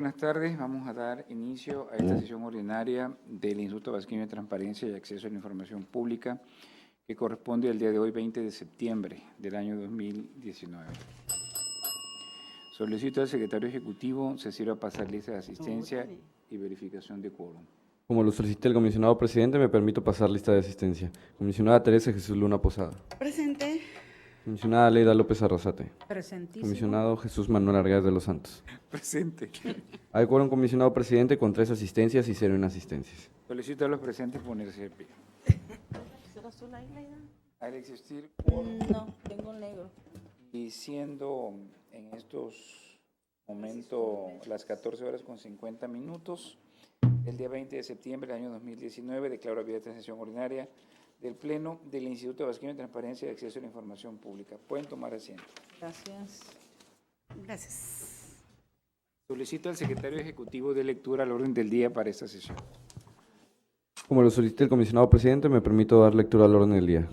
Buenas tardes, vamos a dar inicio a esta sesión ordinaria del Instituto Vasqueño de Transparencia y Acceso a la Información Pública que corresponde al día de hoy, 20 de septiembre del año 2019. Solicito al secretario ejecutivo se sirva a pasar lista de asistencia y verificación de quórum. Como lo solicita el comisionado presidente, me permito pasar lista de asistencia. Comisionada Teresa Jesús Luna Posada. Presente. Comisionada Leida López Arrasate. Presentísimo. Comisionado Jesús Manuel Argaz de los Santos. Presente. Hay quórum comisionado presidente con 3 asistencias y 0 inasistencias. Solicito a los presentes ponerse de pie. ¿Será azul ahí, Leida? Al existir quórum No, tengo un negro. y siendo en estos momentos las 14 horas con 50 minutos, el día 20 de septiembre del año 2019, declaro abierta esta sesión ordinaria del Pleno del Instituto Vasqueño de Transparencia y Acceso a la Información Pública. Pueden tomar asiento. Gracias. Gracias. Solicito al secretario ejecutivo de lectura al orden del día para esta sesión. Como lo solicita el comisionado presidente, me permito dar lectura al orden del día.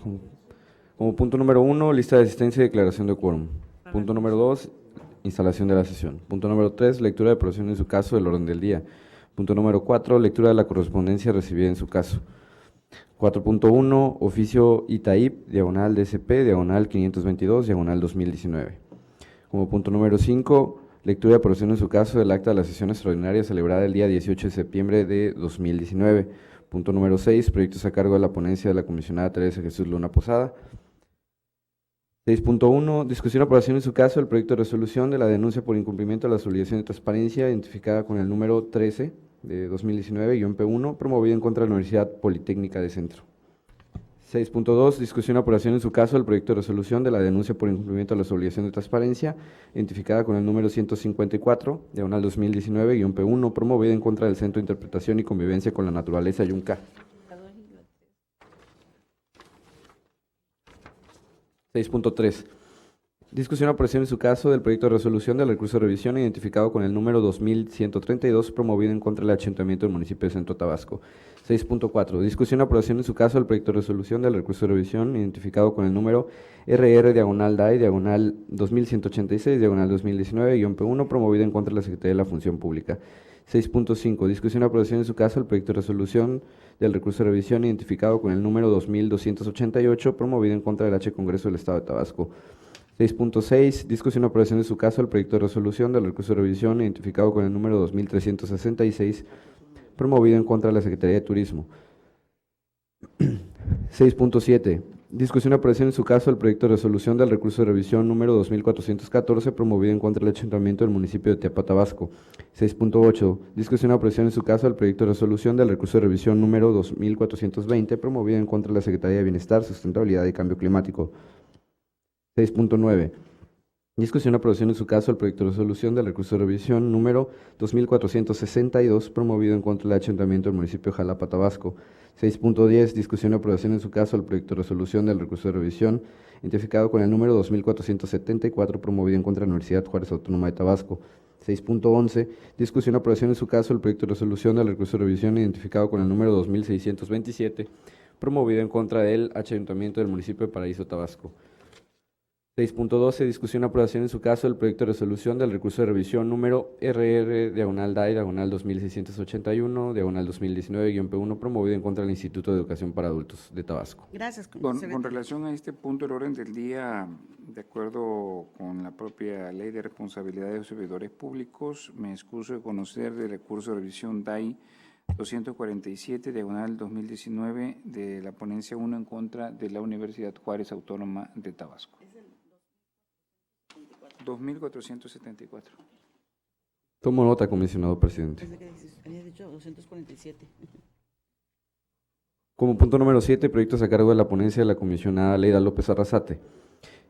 Como punto número 1, lista de asistencia y declaración de quórum. Punto número 2, instalación de la sesión. Punto número 3, lectura de aprobación en su caso del orden del día. Punto número 4, lectura de la correspondencia recibida en su caso. 4.1, oficio ITAIP, diagonal DCP, diagonal 522, diagonal 2019. Como punto número 5, lectura de aprobación en su caso del acta de la sesión extraordinaria celebrada el día 18 de septiembre de 2019. Punto número 6, proyectos a cargo de la ponencia de la comisionada Teresa Jesús Luna Posada. 6.1, discusión y aprobación en su caso del proyecto de resolución de la denuncia por incumplimiento de las obligaciones de transparencia identificada con el número 13 de 2019-P1, promovido en contra de la Universidad Politécnica de Centro. 6.2, discusión y aprobación en su caso del proyecto de resolución de la denuncia por incumplimiento de las obligaciones de transparencia identificada con el número 154, diagonal 2019-P1, promovido en contra del Centro de Interpretación y Convivencia con la Naturaleza Yunca. 6.3. Discusión y aprobación en su caso del proyecto de resolución del recurso de revisión identificado con el número 2132, promovido en contra del Ayuntamiento del municipio de Centro Tabasco. 6.4. Discusión y aprobación en su caso del proyecto de resolución del recurso de revisión identificado con el número RR-DAI, diagonal 2186, diagonal 2019-P1, promovido en contra de la Secretaría de la Función Pública. 6.5. Discusión y aprobación en su caso del proyecto de resolución del recurso de revisión identificado con el número 2288, promovido en contra del H. Congreso del Estado de Tabasco. 6.6. Discusión y aprobación en su caso del proyecto de resolución del recurso de revisión identificado con el número 2366, promovido en contra de la Secretaría de Turismo. 6.7. Discusión y aprobación en su caso del proyecto de resolución del recurso de revisión número 2414, promovido en contra del Ayuntamiento del municipio de Teapa, Tabasco. 6.8. Discusión y aprobación en su caso del proyecto de resolución del recurso de revisión número 2420, promovido en contra de la Secretaría de Bienestar, Sustentabilidad y Cambio Climático. 6.9. Discusión y aprobación en su caso del proyecto de resolución del recurso de revisión número 2462, promovido en contra del Ayuntamiento del municipio de Jalapa, Tabasco. 6.10. Discusión y aprobación en su caso del proyecto de resolución del recurso de revisión identificado con el número 2474, promovido en contra de la Universidad Juárez Autónoma de Tabasco. 6.11. Discusión y aprobación en su caso del proyecto de resolución del recurso de revisión identificado con el número 2627, promovido en contra del Ayuntamiento del municipio de Paraíso, Tabasco. 6.12. Discusión y aprobación en su caso del proyecto de resolución del recurso de revisión número RR-DAI, diagonal 2681, diagonal 2019-P1, promovido en contra del Instituto de Educación para Adultos de Tabasco. Gracias. Con relación a este punto del orden del día, de acuerdo con la propia Ley de Responsabilidad de los Servidores Públicos, me excuso de conocer del recurso de revisión DAI 247, diagonal 2019, de la ponencia 1 en contra de la Universidad Juárez Autónoma de Tabasco. 2474. Tomo nota, comisionado presidente. Había dicho 247. Como punto número 7, proyectos a cargo de la ponencia de la comisionada Leida López Arrasate.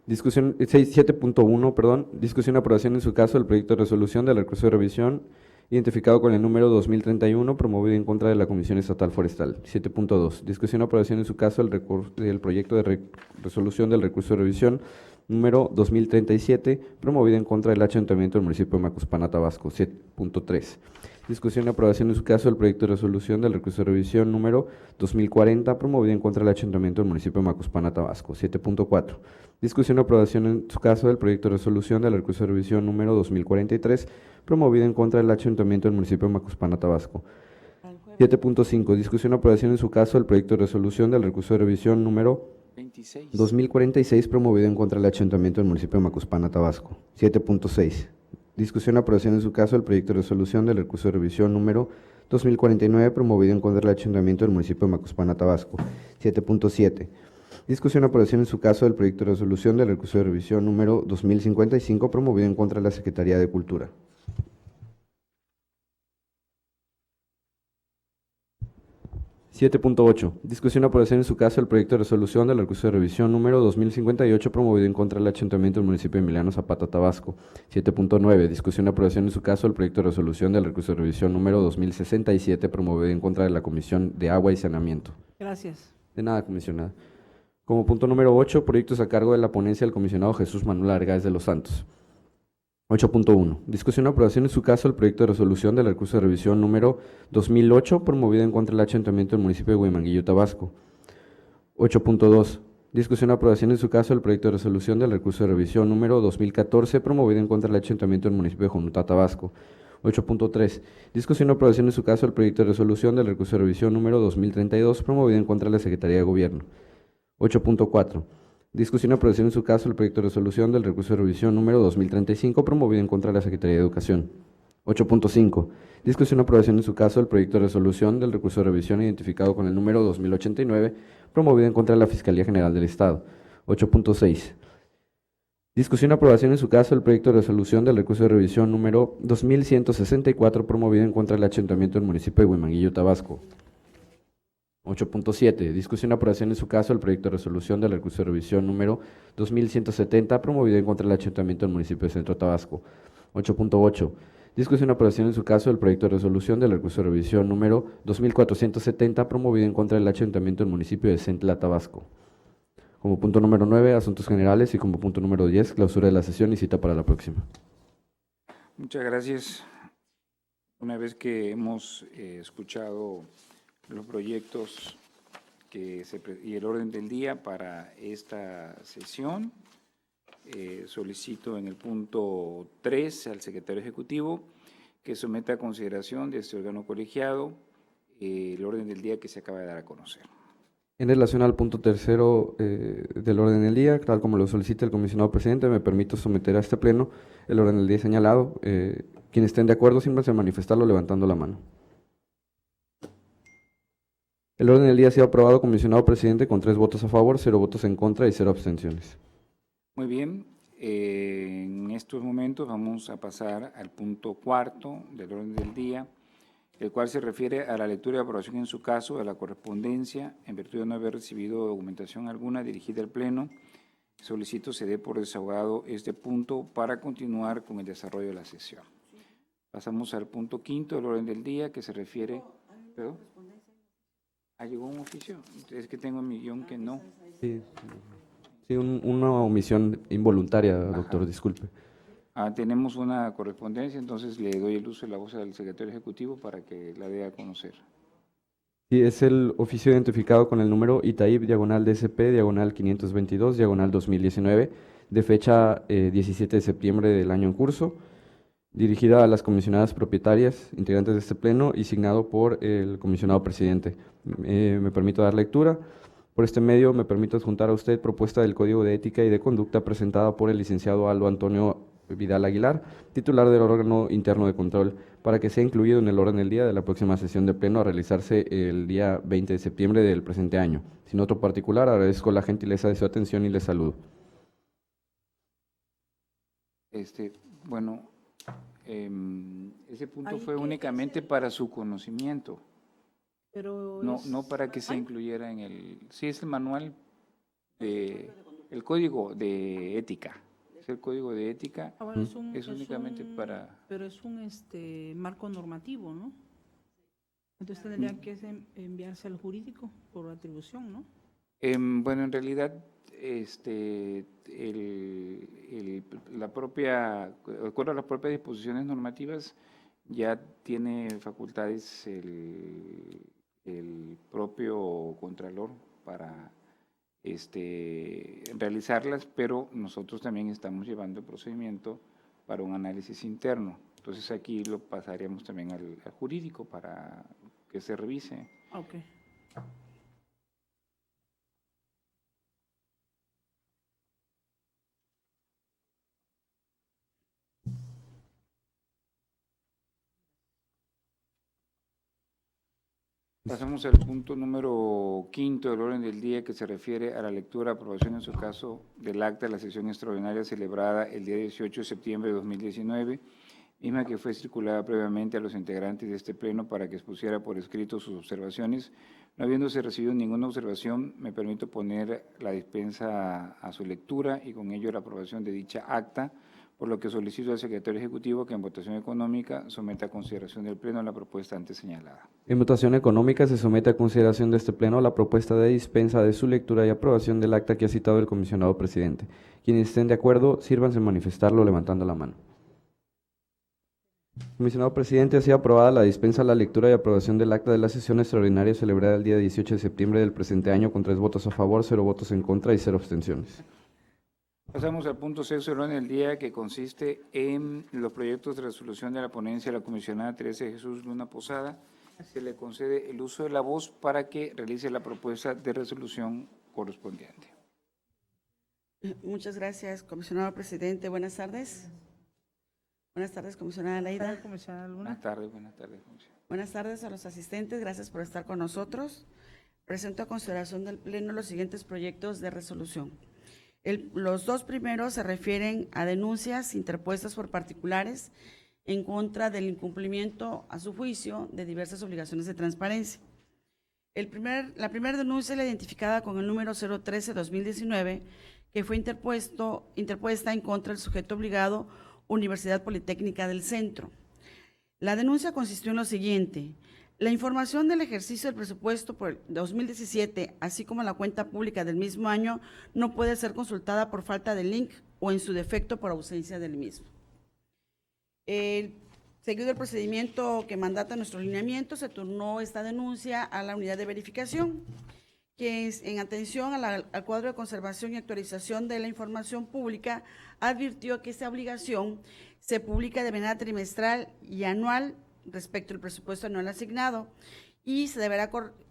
7.1, discusión y aprobación en su caso del proyecto de resolución del recurso de revisión identificado con el número 2031, promovido en contra de la Comisión Estatal Forestal. 7.2. Discusión y aprobación en su caso del proyecto de resolución del recurso de revisión número 2037, promovida en contra del Ayuntamiento del municipio de Macuspana, Tabasco. 7.3. Discusión y aprobación en su caso del proyecto de resolución del recurso de revisión número 2040, promovido en contra del Ayuntamiento del municipio de Macuspana, Tabasco. 7.4. Discusión y aprobación en su caso del proyecto de resolución del recurso de revisión número 2043, promovido en contra del Ayuntamiento del municipio de Macuspana, Tabasco. 7.5. Discusión y aprobación en su caso del proyecto de resolución del recurso de revisión número 26. 2046, promovido en contra del Ayuntamiento del municipio de Macuspana, Tabasco. 7.6. Discusión y aprobación en su caso del proyecto de resolución del recurso de revisión número 2049, promovido en contra del Ayuntamiento del municipio de Macuspana, Tabasco. 7.7. Discusión y aprobación en su caso del proyecto de resolución del recurso de revisión número 2055, promovido en contra de la Secretaría de Cultura. 7.8. Discusión y aprobación en su caso del proyecto de resolución del recurso de revisión número 2058, promovido en contra del Ayuntamiento del municipio de Emiliano Zapata, Tabasco. 7.9. Discusión y aprobación en su caso del proyecto de resolución del recurso de revisión número 2067, promovido en contra de la Comisión de Agua y Saneamiento. Gracias. De nada, comisionada. Como punto número 8, proyectos a cargo de la ponencia del comisionado Jesús Manuel Argáez de los Santos. 8.1. Discusión y aprobación en su caso el proyecto de resolución del recurso de revisión número 2008, promovido en contra del Ayuntamiento del municipio de Huimanguillo, Tabasco. 8.2. Discusión y aprobación en su caso el proyecto de resolución del recurso de revisión número 2014, promovido en contra del Ayuntamiento del municipio de Jonutá, Tabasco. 8.3. Discusión y aprobación en su caso el proyecto de resolución del recurso de revisión número 2032, promovido en contra de la Secretaría de Gobierno. 8.4. Discusión y aprobación en su caso el proyecto de resolución del recurso de revisión número 2035, promovido en contra de la Secretaría de Educación. 8.5. Discusión y aprobación en su caso el proyecto de resolución del recurso de revisión identificado con el número 2089, promovido en contra de la Fiscalía General del Estado. 8.6. Discusión y aprobación en su caso el proyecto de resolución del recurso de revisión número 2164, promovido en contra del Ayuntamiento del municipio de Huimanguillo, Tabasco. 8.7. Discusión y aprobación en su caso el proyecto de resolución del recurso de revisión número 2170, promovido en contra del Ayuntamiento del municipio de Centro Tabasco. 8.8. Discusión y aprobación en su caso el proyecto de resolución del recurso de revisión número 2470, promovido en contra del Ayuntamiento del municipio de Centla, Tabasco. Como punto número 9, asuntos generales, y como punto número 10, clausura de la sesión y cita para la próxima. Muchas gracias. Una vez que hemos escuchado los proyectos y el orden del día para esta sesión, solicito en el punto 3 al secretario ejecutivo que someta a consideración de este órgano colegiado el orden del día que se acaba de dar a conocer. En relación al punto tercero del orden del día, tal como lo solicita el comisionado presidente, me permito someter a este pleno el orden del día señalado. Quienes estén de acuerdo, siempre manifestarlo levantando la mano. El orden del día ha sido aprobado, comisionado presidente, con 3 votos a favor, 0 votos en contra y 0 abstenciones. Muy bien, en estos momentos vamos a pasar al punto cuarto del orden del día, el cual se refiere a la lectura y aprobación en su caso de la correspondencia, en virtud de no haber recibido documentación alguna dirigida al Pleno. Solicito se dé por desahogado este punto para continuar con el desarrollo de la sesión. Pasamos al punto quinto del orden del día, que se refiere… ¿Perdón? ¿Llegó un oficio? Es que tengo en mi guión que no. Sí, una omisión involuntaria, doctor, disculpe. Tenemos una correspondencia, entonces le doy el uso de la voz al secretario ejecutivo para que la dé a conocer. Sí, es el oficio identificado con el número ITAIP, /DSP, /522, /2019, de fecha 17 de septiembre del año en curso, dirigida a las comisionadas propietarias, integrantes de este pleno, y signado por el comisionado presidente. Me permito dar lectura. Por este medio, me permito adjuntar a usted propuesta del Código de Ética y de Conducta presentada por el licenciado Aldo Antonio Vidal Aguilar, titular del órgano interno de control, para que sea incluido en el orden del día de la próxima sesión de pleno a realizarse el día 20 de septiembre del presente año. Sin otro particular, agradezco la gentileza de su atención y les saludo. Bueno, ese punto fue únicamente para su conocimiento. Pero no para que se incluyera en el… Sí, es el manual, el código de ética. Es el código de ética. Bueno, es únicamente para… Pero es un marco normativo, ¿no? Entonces tendría que enviarse al jurídico por atribución, ¿no? Bueno, en realidad, la propia, de acuerdo a las propias disposiciones normativas, ya tiene facultades el propio Contralor para realizarlas, pero nosotros también estamos llevando el procedimiento para un análisis interno. Entonces aquí lo pasaríamos también al jurídico para que se revise. Ok. Pasamos al punto número 5 del orden del día, que se refiere a la lectura, aprobación en su caso del acta de la sesión extraordinaria celebrada el día 18 de septiembre de 2019, misma que fue circulada previamente a los integrantes de este pleno para que expusiera por escrito sus observaciones. No habiéndose recibido ninguna observación, me permito poner la dispensa a su lectura y con ello la aprobación de dicha acta, por lo que solicito al secretario ejecutivo que en votación económica someta a consideración del pleno la propuesta antes señalada. En votación económica se somete a consideración de este pleno la propuesta de dispensa de su lectura y aprobación del acta que ha citado el comisionado presidente. Quienes estén de acuerdo, sírvanse en manifestarlo levantando la mano. Comisionado presidente, ha sido aprobada la dispensa a la lectura y aprobación del acta de la sesión extraordinaria celebrada el día 18 de septiembre del presente año con 3 votos a favor, 0 votos en contra y 0 abstenciones. Pasamos al punto 6 del orden del día, que consiste en los proyectos de resolución de la ponencia de la comisionada Teresa de Jesús Luna Posada. Se le concede el uso de la voz para que realice la propuesta de resolución correspondiente. Muchas gracias, comisionado presidente. Buenas tardes. Buenas tardes, comisionada Leida. Comisionada Luna. Buenas tardes, comisionada. Buenas tardes a los asistentes. Gracias por estar con nosotros. Presento a consideración del Pleno los siguientes proyectos de resolución. Los dos primeros se refieren a denuncias interpuestas por particulares en contra del incumplimiento, a su juicio, de diversas obligaciones de transparencia. La primera denuncia es la identificada con el número 013-2019, que fue interpuesta en contra del sujeto obligado Universidad Politécnica del Centro. La denuncia consistió en lo siguiente: la información del ejercicio del presupuesto por el 2017, así como la cuenta pública del mismo año, no puede ser consultada por falta de link o en su defecto por ausencia del mismo. Seguido el procedimiento que mandata nuestro lineamiento, se turnó esta denuncia a la unidad de verificación, que en atención al cuadro de conservación y actualización de la información pública, advirtió que esta obligación se publica de manera trimestral y anual respecto al presupuesto anual asignado, y se deberá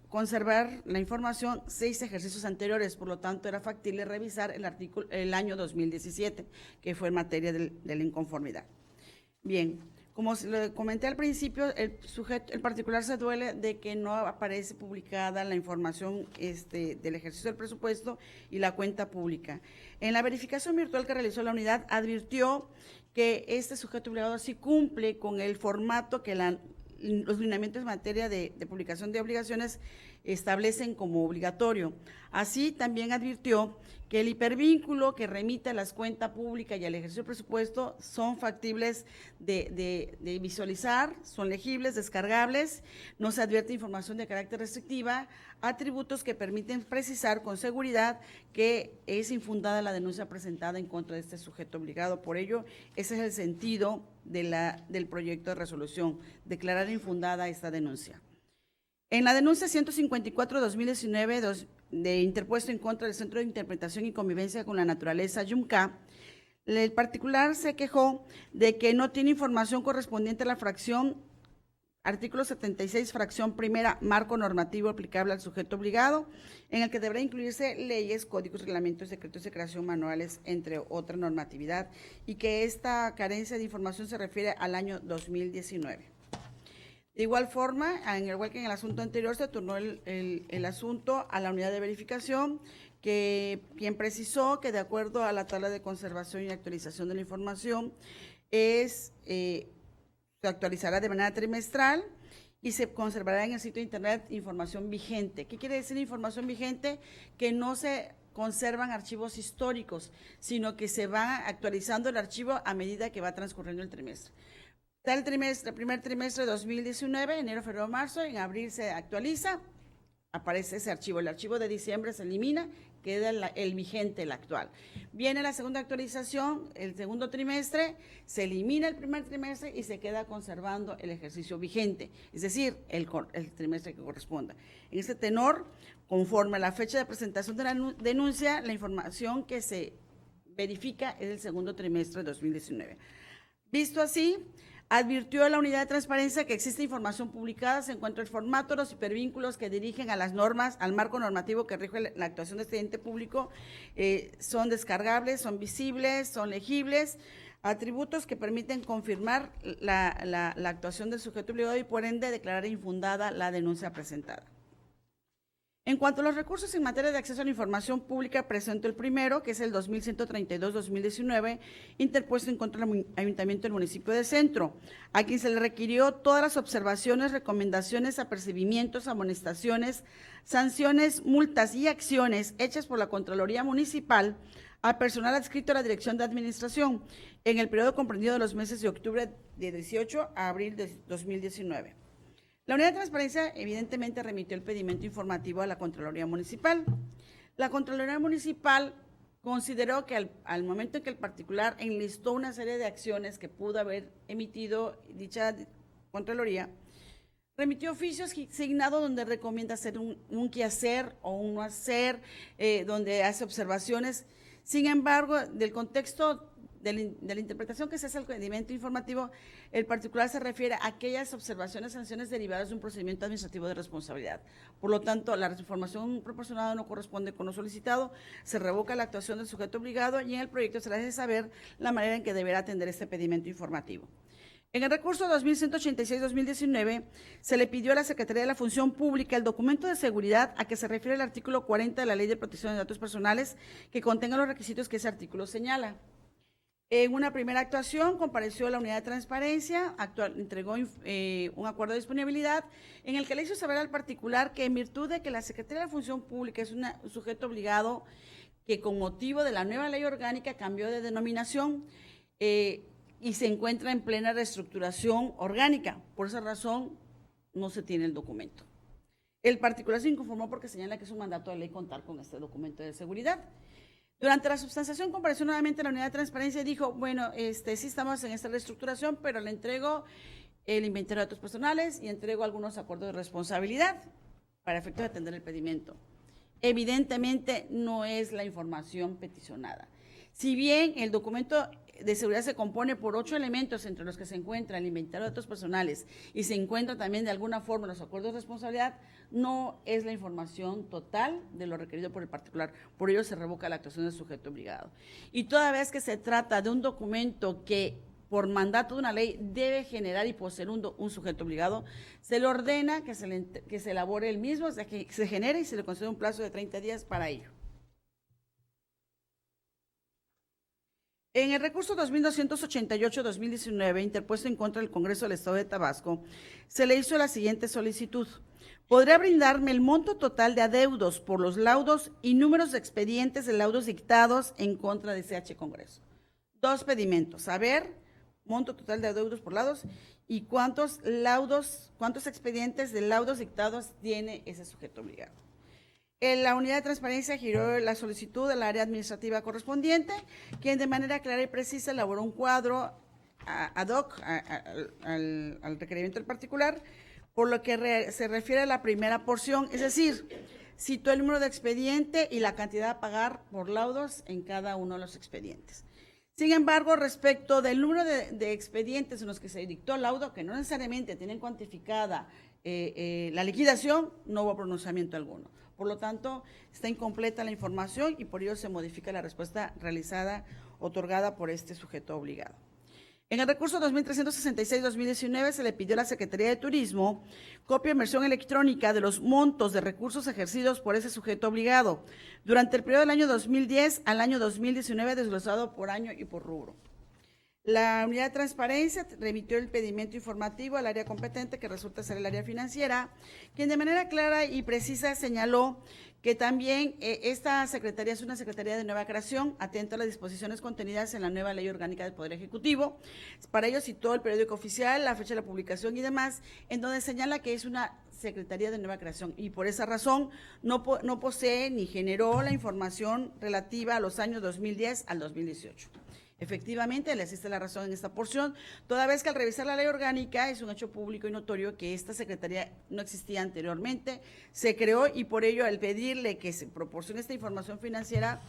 conservar la información 6 ejercicios anteriores. Por lo tanto, era factible revisar el año 2017, que fue en materia de la inconformidad. Bien, como le comenté al principio, el particular se duele de que no aparece publicada la información del ejercicio del presupuesto y la cuenta pública. En la verificación virtual que realizó la unidad, advirtió que este sujeto obligado sí cumple con el formato que los lineamientos en materia de publicación de obligaciones establecen como obligatorio. Así, también advirtió que el hipervínculo que remite a las cuentas públicas y al ejercicio del presupuesto son factibles de visualizar, son legibles, descargables, no se advierte información de carácter restrictiva, atributos que permiten precisar con seguridad que es infundada la denuncia presentada en contra de este sujeto obligado. Por ello, ese es el sentido del proyecto de resolución, declarar infundada esta denuncia. En la denuncia 154-2019 interpuesto en contra del Centro de Interpretación y Convivencia con la Naturaleza, YUMCA, el particular se quejó de que no tiene información correspondiente a la fracción, artículo 76, fracción primera, marco normativo aplicable al sujeto obligado, en el que deberá incluirse leyes, códigos, reglamentos, decretos de creación, manuales, entre otra normatividad, y que esta carencia de información se refiere al año 2019. De igual forma, igual que en el asunto anterior, se turnó el asunto a la unidad de verificación, quien precisó que de acuerdo a la tabla de conservación y actualización de la información, se actualizará de manera trimestral y se conservará en el sitio de internet información vigente. ¿Qué quiere decir información vigente? Que no se conservan archivos históricos, sino que se va actualizando el archivo a medida que va transcurriendo el trimestre. El primer trimestre de 2019, enero, febrero, marzo, en abril se actualiza aparece ese archivo. El archivo de diciembre se elimina, queda el vigente, el actual. Viene la segunda actualización, el segundo trimestre, se elimina el primer trimestre y se queda conservando el ejercicio vigente, es decir, el trimestre que corresponda. En este tenor, conforme a la fecha de presentación de la denuncia, la información que se verifica es el segundo trimestre de 2019. Visto así, advirtió a la unidad de transparencia que existe información publicada, se encuentra el formato, los hipervínculos que dirigen a las normas, al marco normativo que rige la actuación de este ente público, son descargables, son visibles, son legibles, atributos que permiten confirmar la actuación del sujeto obligado y por ende declarar infundada la denuncia presentada. En cuanto a los recursos en materia de acceso a la información pública, presento el primero, que es el 2132-2019, interpuesto en contra del Ayuntamiento del municipio de Centro, a quien se le requirió todas las observaciones, recomendaciones, apercibimientos, amonestaciones, sanciones, multas y acciones hechas por la Contraloría Municipal al personal adscrito a la Dirección de Administración en el periodo comprendido de los meses de octubre de 18 a abril de 2019. La unidad de transparencia evidentemente remitió el pedimento informativo a la Contraloría Municipal. La Contraloría Municipal consideró que al momento en que el particular enlistó una serie de acciones que pudo haber emitido dicha Contraloría, remitió oficios signados donde recomienda hacer un quehacer o un no hacer, donde hace observaciones. Sin embargo, del contexto de la interpretación que se hace al pedimento informativo, el particular se refiere a aquellas observaciones, sanciones derivadas de un procedimiento administrativo de responsabilidad. Por lo tanto, la información proporcionada no corresponde con lo solicitado, se revoca la actuación del sujeto obligado y en el proyecto se le hace saber la manera en que deberá atender este pedimento informativo. En el recurso 2186-2019, se le pidió a la Secretaría de la Función Pública el documento de seguridad a que se refiere el artículo 40 de la Ley de Protección de Datos Personales que contenga los requisitos que ese artículo señala. En una primera actuación compareció la unidad de transparencia, entregó un acuerdo de disponibilidad en el que le hizo saber al particular que en virtud de que la Secretaría de la Función Pública es un sujeto obligado que con motivo de la nueva ley orgánica cambió de denominación y se encuentra en plena reestructuración orgánica. Por esa razón no se tiene el documento. El particular se inconformó porque señala que es un mandato de ley contar con este documento de seguridad. Durante la substanciación compareció nuevamente la unidad de transparencia y dijo, bueno, sí estamos en esta reestructuración, pero le entrego el inventario de datos personales y entrego algunos acuerdos de responsabilidad para efectos de atender el pedimento. Evidentemente no es la información peticionada. Si bien el documento de seguridad se compone por 8 elementos, entre los que se encuentra el inventario de datos personales y se encuentra también de alguna forma los acuerdos de responsabilidad, no es la información total de lo requerido por el particular. Por ello se revoca la actuación del sujeto obligado. Y toda vez que se trata de un documento que por mandato de una ley debe generar y poseer un sujeto obligado, se le ordena que se elabore el mismo, o sea, que se genere y se le concede un plazo de 30 días para ello. En el recurso 2288-2019, interpuesto en contra del Congreso del Estado de Tabasco, se le hizo la siguiente solicitud. ¿Podría brindarme el monto total de adeudos por los laudos y números de expedientes de laudos dictados en contra de CH Congreso? 2 pedimentos. Saber, monto total de adeudos por laudos y cuántos expedientes de laudos dictados tiene ese sujeto obligado. La unidad de transparencia giró la solicitud al área administrativa correspondiente, quien de manera clara y precisa elaboró un cuadro ad hoc al requerimiento del particular, por lo que se refiere a la primera porción, es decir, citó el número de expediente y la cantidad a pagar por laudos en cada uno de los expedientes. Sin embargo, respecto del número de expedientes en los que se dictó laudo, que no necesariamente tienen cuantificada la liquidación, no hubo pronunciamiento alguno. Por lo tanto, está incompleta la información y por ello se modifica la respuesta otorgada por este sujeto obligado. En el recurso 2366-2019 se le pidió a la Secretaría de Turismo copia en versión electrónica de los montos de recursos ejercidos por ese sujeto obligado durante el periodo del año 2010 al año 2019, desglosado por año y por rubro. La unidad de transparencia remitió el pedimento informativo al área competente, que resulta ser el área financiera, quien de manera clara y precisa señaló que también esta secretaría es una secretaría de nueva creación, atenta a las disposiciones contenidas en la nueva Ley Orgánica del Poder Ejecutivo. Para ello citó el periódico oficial, la fecha de la publicación y demás, en donde señala que es una secretaría de nueva creación y por esa razón no posee ni generó la información relativa a los años 2010 al 2018. Efectivamente, le asiste la razón en esta porción, toda vez que al revisar la ley orgánica es un hecho público y notorio que esta secretaría no existía anteriormente, se creó y por ello al pedirle que se proporcione esta información financiera,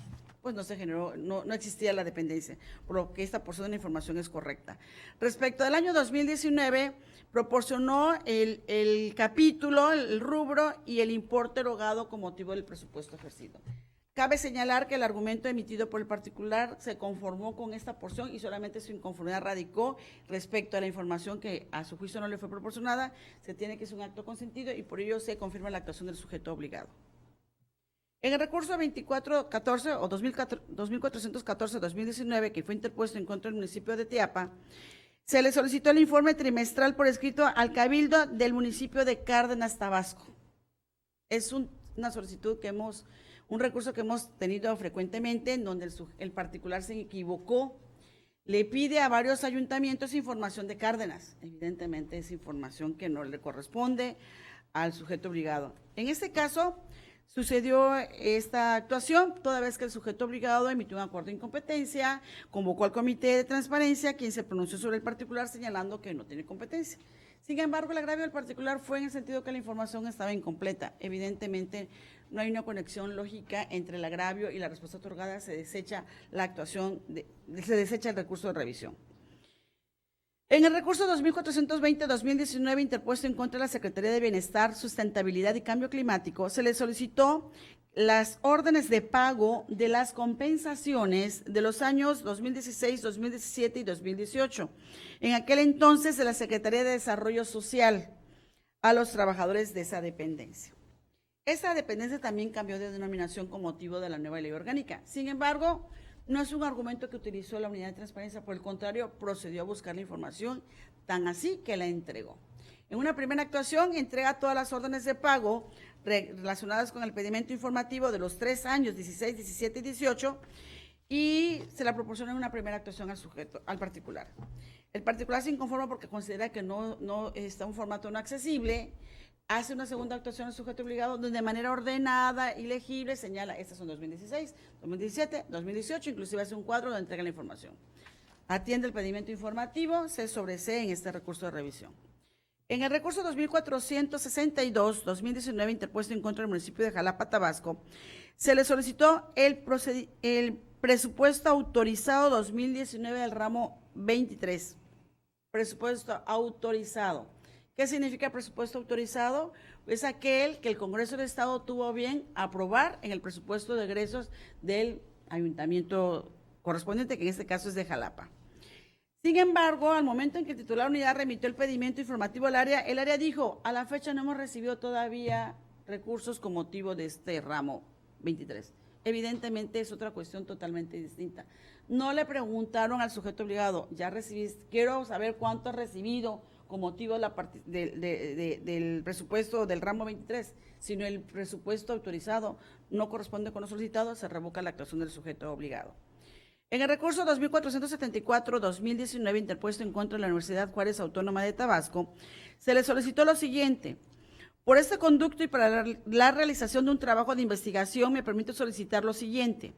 pues no se generó, no existía la dependencia, por lo que esta porción de la información es correcta. Respecto al año 2019, proporcionó el capítulo, el rubro y el importe erogado con motivo del presupuesto ejercido. Cabe señalar que el argumento emitido por el particular se conformó con esta porción y solamente su inconformidad radicó respecto a la información que a su juicio no le fue proporcionada. Se tiene que ser un acto consentido y por ello se confirma la actuación del sujeto obligado. En el recurso 2414 o 2414-2019, que fue interpuesto en contra del municipio de Teapa, se le solicitó el informe trimestral por escrito al Cabildo del municipio de Cárdenas, Tabasco. Es una solicitud que un recurso que hemos tenido frecuentemente, en donde el particular se equivocó, le pide a varios ayuntamientos información de Cárdenas. Evidentemente es información que no le corresponde al sujeto obligado. En este caso, sucedió esta actuación, toda vez que el sujeto obligado emitió un acuerdo de incompetencia, convocó al comité de transparencia, quien se pronunció sobre el particular señalando que no tiene competencia. Sin embargo, el agravio del particular fue en el sentido que la información estaba incompleta. Evidentemente, no hay una conexión lógica entre el agravio y la respuesta otorgada, se desecha se desecha el recurso de revisión. En el recurso 2420-2019 interpuesto en contra de la Secretaría de Bienestar, Sustentabilidad y Cambio Climático, se le solicitó las órdenes de pago de las compensaciones de los años 2016, 2017 y 2018. En aquel entonces de la Secretaría de Desarrollo Social a los trabajadores de esa dependencia. Esta dependencia también cambió de denominación con motivo de la nueva ley orgánica. Sin embargo, no es un argumento que utilizó la unidad de transparencia, por el contrario, procedió a buscar la información, tan así que la entregó. En una primera actuación, entrega todas las órdenes de pago relacionadas con el pedimento informativo de los 3 años, 16, 17 y 18, y se la proporciona en una primera actuación al particular. El particular se inconforma porque considera que no está en un formato no accesible, hace una segunda actuación al sujeto obligado, donde de manera ordenada y legible señala, estas son 2016, 2017, 2018, inclusive hace un cuadro donde entrega la información. Atiende el pedimento informativo, se sobresee en este recurso de revisión. En el recurso 2462-2019, interpuesto en contra del municipio de Jalapa, Tabasco, se le solicitó el presupuesto autorizado 2019 del ramo 23. Presupuesto autorizado. ¿Qué significa presupuesto autorizado? Es aquel que el Congreso del Estado tuvo bien aprobar en el presupuesto de egresos del ayuntamiento correspondiente, que en este caso es de Jalapa. Sin embargo, al momento en que el titular de unidad remitió el pedimento informativo al área, el área dijo, a la fecha no hemos recibido todavía recursos con motivo de este ramo 23. Evidentemente es otra cuestión totalmente distinta. No le preguntaron al sujeto obligado, ya recibiste, quiero saber cuánto has recibido con motivo del presupuesto del ramo 23, sino el presupuesto autorizado no corresponde con lo solicitado, se revoca la actuación del sujeto obligado. En el recurso 2474-2019 interpuesto en contra de la Universidad Juárez Autónoma de Tabasco, se le solicitó lo siguiente. Por este conducto y para la realización de un trabajo de investigación, me permito solicitar lo siguiente.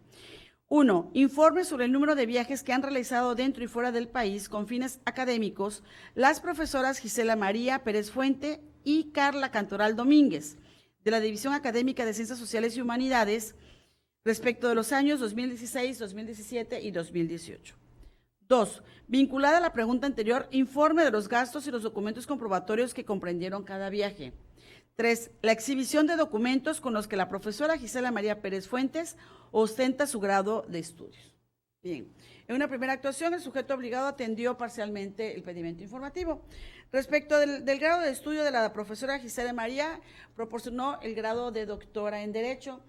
1. Informe sobre el número de viajes que han realizado dentro y fuera del país con fines académicos las profesoras Gisela María Pérez Fuente y Carla Cantoral Domínguez, de la División Académica de Ciencias Sociales y Humanidades, respecto de los años 2016, 2017 y 2018. 2. Vinculada a la pregunta anterior, informe de los gastos y los documentos comprobatorios que comprendieron cada viaje. 3. La exhibición de documentos con los que la profesora Gisela María Pérez Fuentes ostenta su grado de estudios. Bien, en una primera actuación el sujeto obligado atendió parcialmente el pedimento informativo. Respecto del grado de estudio de la profesora Gisela María, proporcionó el grado de doctora en Derecho.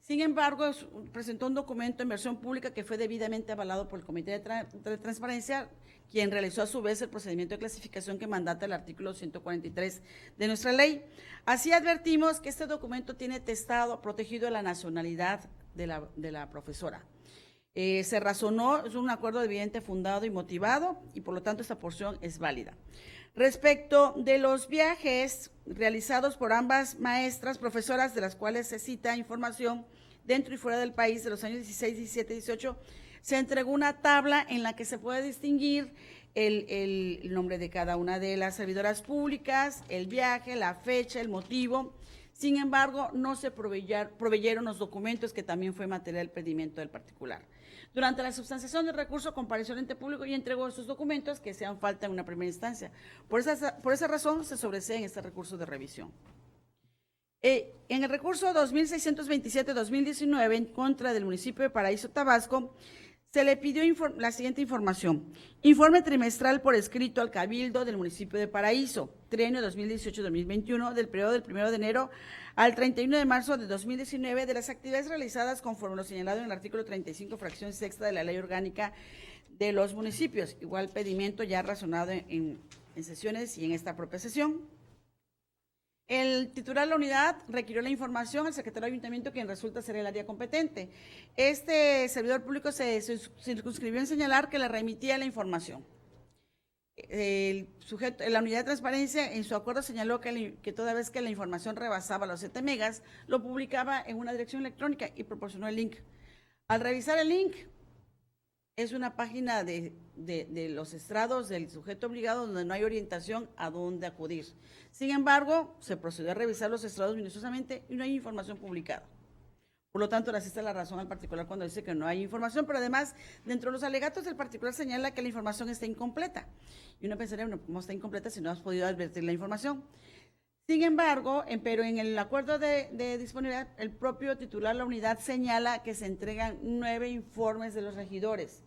Sin embargo, presentó un documento en versión pública que fue debidamente avalado por el Comité de Transparencia, quien realizó a su vez el procedimiento de clasificación que mandata el artículo 143 de nuestra ley. Así advertimos que este documento tiene testado protegido la nacionalidad de la profesora. Se razonó, es un acuerdo evidente, fundado y motivado, y por lo tanto esta porción es válida. Respecto de los viajes realizados por ambas maestras, profesoras, de las cuales se cita información dentro y fuera del país de los años 16, 17, 18, se entregó una tabla en la que se puede distinguir el nombre de cada una de las servidoras públicas, el viaje, la fecha, el motivo. Sin embargo, no se proveyeron los documentos, que también fue material del pedimento del particular. Durante la substanciación del recurso, compareció el ente público y entregó estos documentos que sean falta en una primera instancia. Por esa razón, se sobresee en este recurso de revisión. En el recurso 2627-2019, en contra del municipio de Paraíso, Tabasco, se le pidió la siguiente información. Informe trimestral por escrito al Cabildo del municipio de Paraíso, trienio 2018-2021, del periodo del 1 de enero al 31 de marzo de 2019, de las actividades realizadas conforme lo señalado en el artículo 35, fracción sexta de la Ley Orgánica de los Municipios. Igual pedimento ya razonado en sesiones y en esta propia sesión. El titular de la unidad requirió la información al secretario de ayuntamiento, quien resulta ser el área competente. Este servidor público se circunscribió en señalar que le remitía la información. La unidad de transparencia en su acuerdo señaló que toda vez que la información rebasaba los 7 megas, lo publicaba en una dirección electrónica y proporcionó el link. Al revisar el link, es una página de los estrados del sujeto obligado donde no hay orientación a dónde acudir. Sin embargo, se procedió a revisar los estrados minuciosamente y no hay información publicada. Por lo tanto, esta es la razón al particular cuando dice que no hay información, pero además, dentro de los alegatos del particular señala que la información está incompleta. Y uno pensaría, bueno, ¿cómo está incompleta si no has podido advertir la información? Sin embargo, pero en el acuerdo de disponibilidad, el propio titular de la unidad señala que se entregan 9 informes de los regidores.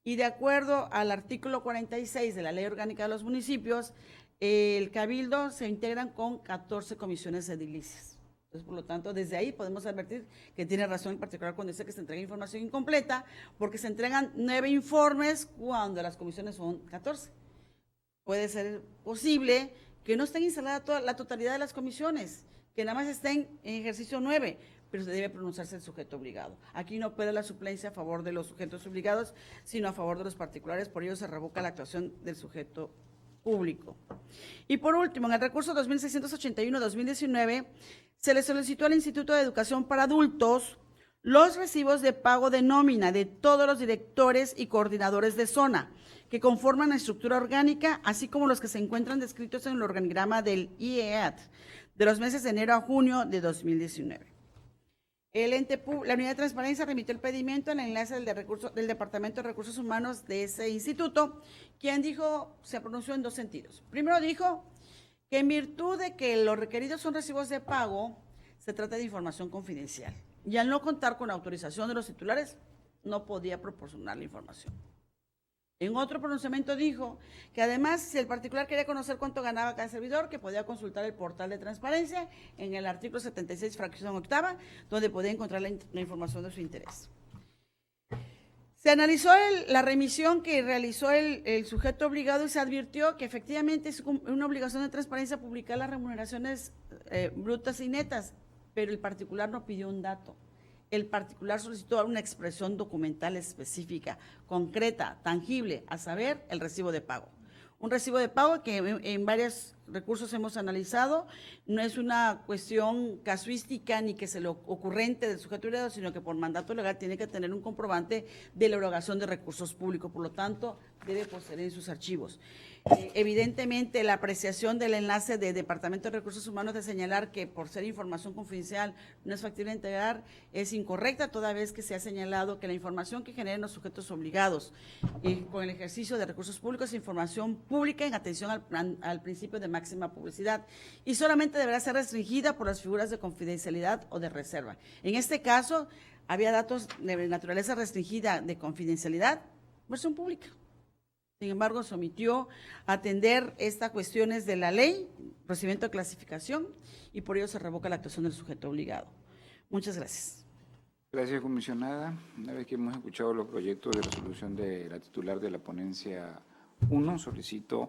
Y de acuerdo al artículo 46 de la Ley Orgánica de los Municipios, el Cabildo se integran con 14 comisiones edilicias. Entonces, por lo tanto, desde ahí podemos advertir que tiene razón en particular cuando dice que se entrega información incompleta, porque se entregan 9 informes cuando las comisiones son 14. Puede ser posible que no estén instaladas la totalidad de las comisiones, que nada más estén en ejercicio 9, pero se debe pronunciarse el sujeto obligado. Aquí no puede la suplencia a favor de los sujetos obligados, sino a favor de los particulares, por ello se revoca la actuación del sujeto público. Y por último, en el recurso 2681-2019, se le solicitó al Instituto de Educación para Adultos los recibos de pago de nómina de todos los directores y coordinadores de zona que conforman la estructura orgánica, así como los que se encuentran descritos en el organigrama del IEAD de los meses de enero a junio de 2019. La unidad de transparencia remitió el pedimento en el enlace del Departamento de Recursos Humanos de ese instituto, quien se pronunció en 2 sentidos. Primero dijo que en virtud de que los requeridos son recibos de pago, se trata de información confidencial. Y al no contar con autorización de los titulares, no podía proporcionar la información. En otro pronunciamiento dijo que además, si el particular quería conocer cuánto ganaba cada servidor, que podía consultar el portal de transparencia en el artículo 76, fracción octava, donde podía encontrar la información de su interés. Se analizó la remisión que realizó el sujeto obligado y se advirtió que efectivamente es una obligación de transparencia publicar las remuneraciones brutas y netas, pero el particular no pidió un dato. El particular solicitó una expresión documental específica, concreta, tangible, a saber, el recibo de pago. Un recibo de pago que en varios recursos hemos analizado, no es una cuestión casuística ni que se lo ocurrente del sujeto obligado, sino que por mandato legal tiene que tener un comprobante de la erogación de recursos públicos, por lo tanto, debe poseer en sus archivos. Evidentemente, la apreciación del enlace de Departamento de Recursos Humanos de señalar que por ser información confidencial no es factible integrar es incorrecta, toda vez que se ha señalado que la información que generen los sujetos obligados con el ejercicio de recursos públicos es información pública en atención al principio de máxima publicidad y solamente deberá ser restringida por las figuras de confidencialidad o de reserva. En este caso, había datos de naturaleza restringida de confidencialidad, versión pública. Sin embargo, se omitió atender estas cuestiones de la ley, procedimiento de clasificación, y por ello se revoca la actuación del sujeto obligado. Muchas gracias. Gracias, comisionada. Una vez que hemos escuchado los proyectos de resolución de la titular de la ponencia 1, solicito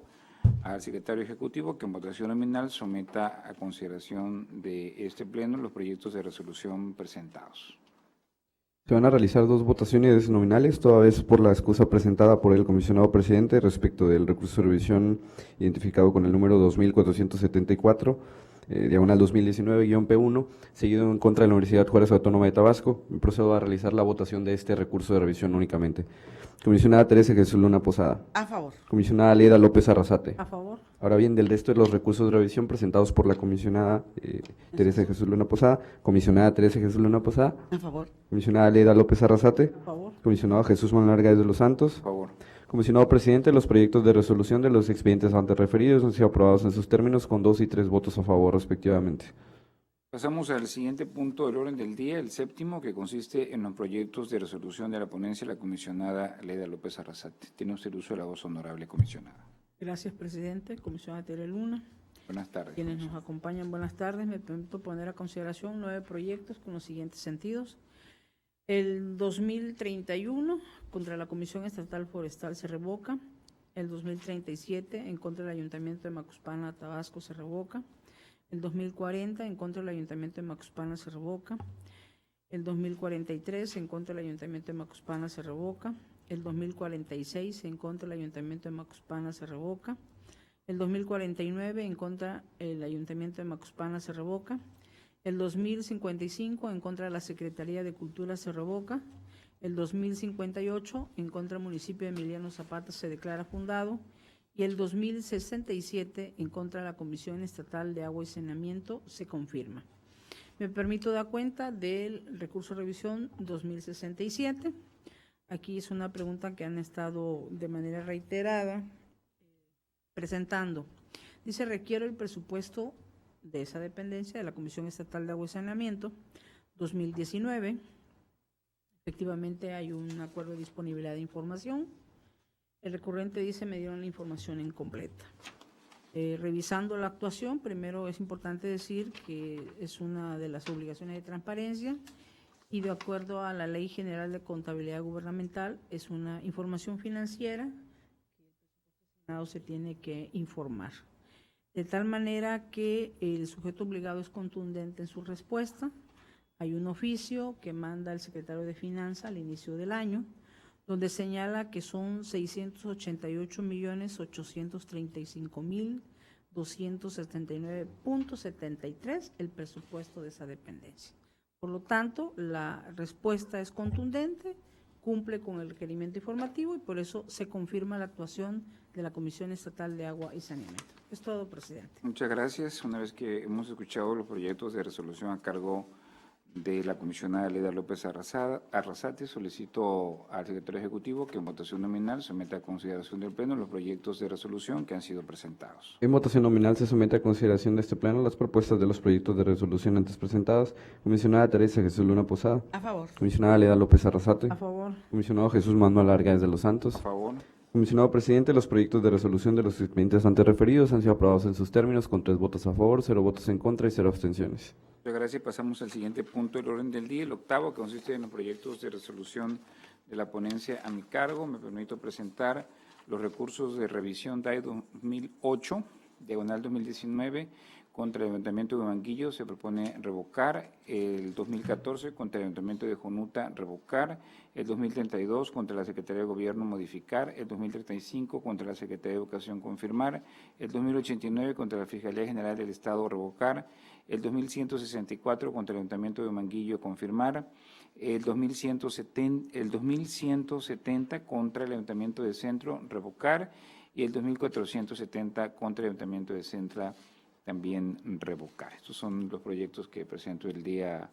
al secretario ejecutivo que en votación nominal someta a consideración de este pleno los proyectos de resolución presentados. Se van a realizar dos votaciones nominales, toda vez por la excusa presentada por el comisionado presidente respecto del recurso de revisión identificado con el número 2474, diagonal 2019-P1, seguido en contra de la Universidad Juárez Autónoma de Tabasco. Me procedo a realizar la votación de este recurso de revisión únicamente. Comisionada Teresa Jesús Luna Posada. A favor. Comisionada Leda López Arrasate. A favor. Ahora bien, del resto de los recursos de revisión presentados por la comisionada Teresa Jesús Luna Posada, comisionada Teresa Jesús Luna Posada, A favor. comisionada Leda López Arrasate, A favor. comisionado Jesús Manuel Argáez de los Santos, Por favor. comisionado presidente, los proyectos de resolución de los expedientes antes referidos han sido aprobados en sus términos con 2 y 3 votos a favor respectivamente. Pasamos al siguiente punto del orden del día, el séptimo, que consiste en los proyectos de resolución de la ponencia de la comisionada Leda López Arrasate. Tiene usted uso de la voz, honorable comisionada. Gracias, presidente. Comisionada Tere Luna. Buenas tardes. Quienes nos comisionada. acompañan, buenas tardes. Me permito poner a consideración 9 proyectos con los siguientes sentidos. El 2031, contra la Comisión Estatal Forestal, se revoca. El 2037, en contra del Ayuntamiento de Macuspana, Tabasco, se revoca. El 2040, en contra del Ayuntamiento de Macuspana, se revoca. El 2043, en contra del Ayuntamiento de Macuspana, se revoca. El 2046, en contra del Ayuntamiento de Macuspana, se revoca. El 2049, en contra del Ayuntamiento de Macuspana, se revoca. El 2055, en contra de la Secretaría de Cultura, se revoca. El 2058, en contra del municipio de Emiliano Zapata, se declara fundado. Y el 2067, en contra de la Comisión Estatal de Agua y Saneamiento, se confirma. Me permito dar cuenta del recurso de revisión 2067. Aquí es una pregunta que han estado de manera reiterada presentando. Dice, requiero el presupuesto de esa dependencia de la Comisión Estatal de Agua y Saneamiento 2019. Efectivamente hay un acuerdo de disponibilidad de información. El recurrente dice, me dieron la información incompleta. Revisando la actuación, primero es importante decir que es una de las obligaciones de transparencia y de acuerdo a la Ley General de Contabilidad Gubernamental es una información financiera que el Senado se tiene que informar. De tal manera que el sujeto obligado es contundente en su respuesta. Hay un oficio que manda el secretario de Finanzas al inicio del año, donde señala que son 688.835.279.73 el presupuesto de esa dependencia. Por lo tanto, la respuesta es contundente, cumple con el requerimiento informativo y por eso se confirma la actuación de la Comisión Estatal de Agua y Saneamiento. Es todo, presidente. Muchas gracias. Una vez que hemos escuchado los proyectos de resolución a cargo de la comisionada Leda López Arrasate, solicito al secretario ejecutivo que en votación nominal someta a consideración del Pleno los proyectos de resolución que han sido presentados. En votación nominal se somete a consideración de este pleno las propuestas de los proyectos de resolución antes presentadas. Comisionada Teresa Jesús Luna Posada. A favor. Comisionada Leda López Arrasate. A favor. Comisionado Jesús Manuel Argáez de los A Santos. favor. Comisionado presidente, los proyectos de resolución de los expedientes antes referidos han sido aprobados en sus términos con 3 votos a favor, 0 votos en contra y 0 abstenciones. Muchas gracias. Pasamos al siguiente punto del orden del día, el octavo, que consiste en los proyectos de resolución de la ponencia a mi cargo. Me permito presentar los recursos de revisión DAE 2008, diagonal 2019, contra el Ayuntamiento de Huemanguillo se propone revocar, el 2014 contra el Ayuntamiento de Jonuta revocar, el 2032 contra la Secretaría de Gobierno modificar, el 2035 contra la Secretaría de Educación confirmar, el 2089 contra la Fiscalía General del Estado revocar, el 2164 contra el Ayuntamiento de Huemanguillo confirmar, el 2170 contra el Ayuntamiento de Centro revocar y el 2470 contra el Ayuntamiento de Centra también revocar. Estos son los proyectos que presento el día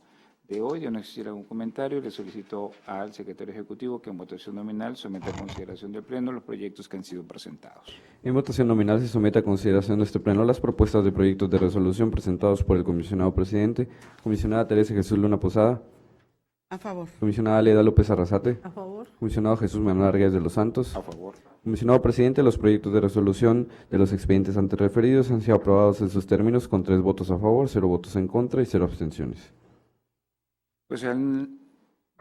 de hoy. De no existir algún comentario, le solicito al secretario ejecutivo que en votación nominal someta a consideración del Pleno los proyectos que han sido presentados. En votación nominal se somete a consideración de este pleno las propuestas de proyectos de resolución presentados por el comisionado presidente. Comisionada Teresa Jesús Luna Posada. A favor. Comisionada Leda López Arrasate. A favor. Comisionado Jesús Manuel Argáez de los Santos. A favor. Comisionado presidente, los proyectos de resolución de los expedientes antes referidos han sido aprobados en sus términos con 3 votos a favor, 0 votos en contra y 0 abstenciones. Pues han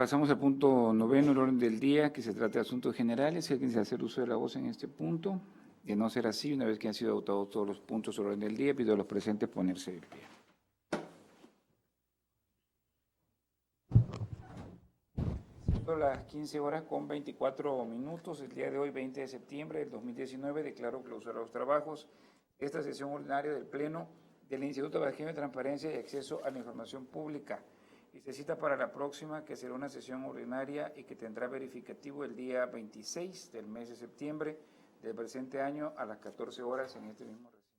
Pasamos al punto 9, el orden del día, que se trata de asuntos generales. Si alguien se hace uso de la voz en este punto, de no ser así, una vez que han sido adoptados todos los puntos del orden del día, pido a los presentes ponerse de pie. Son las 15:24. El día de hoy, 20 de septiembre del 2019, declaro clausura los trabajos de esta sesión ordinaria del Pleno del Instituto Bajío de Transparencia y Acceso a la Información Pública. Y se cita para la próxima, que será una sesión ordinaria y que tendrá verificativo el día 26 del mes de septiembre del presente año a las 14 horas en este mismo recinto.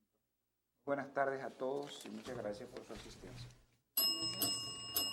Buenas tardes a todos y muchas gracias por su asistencia.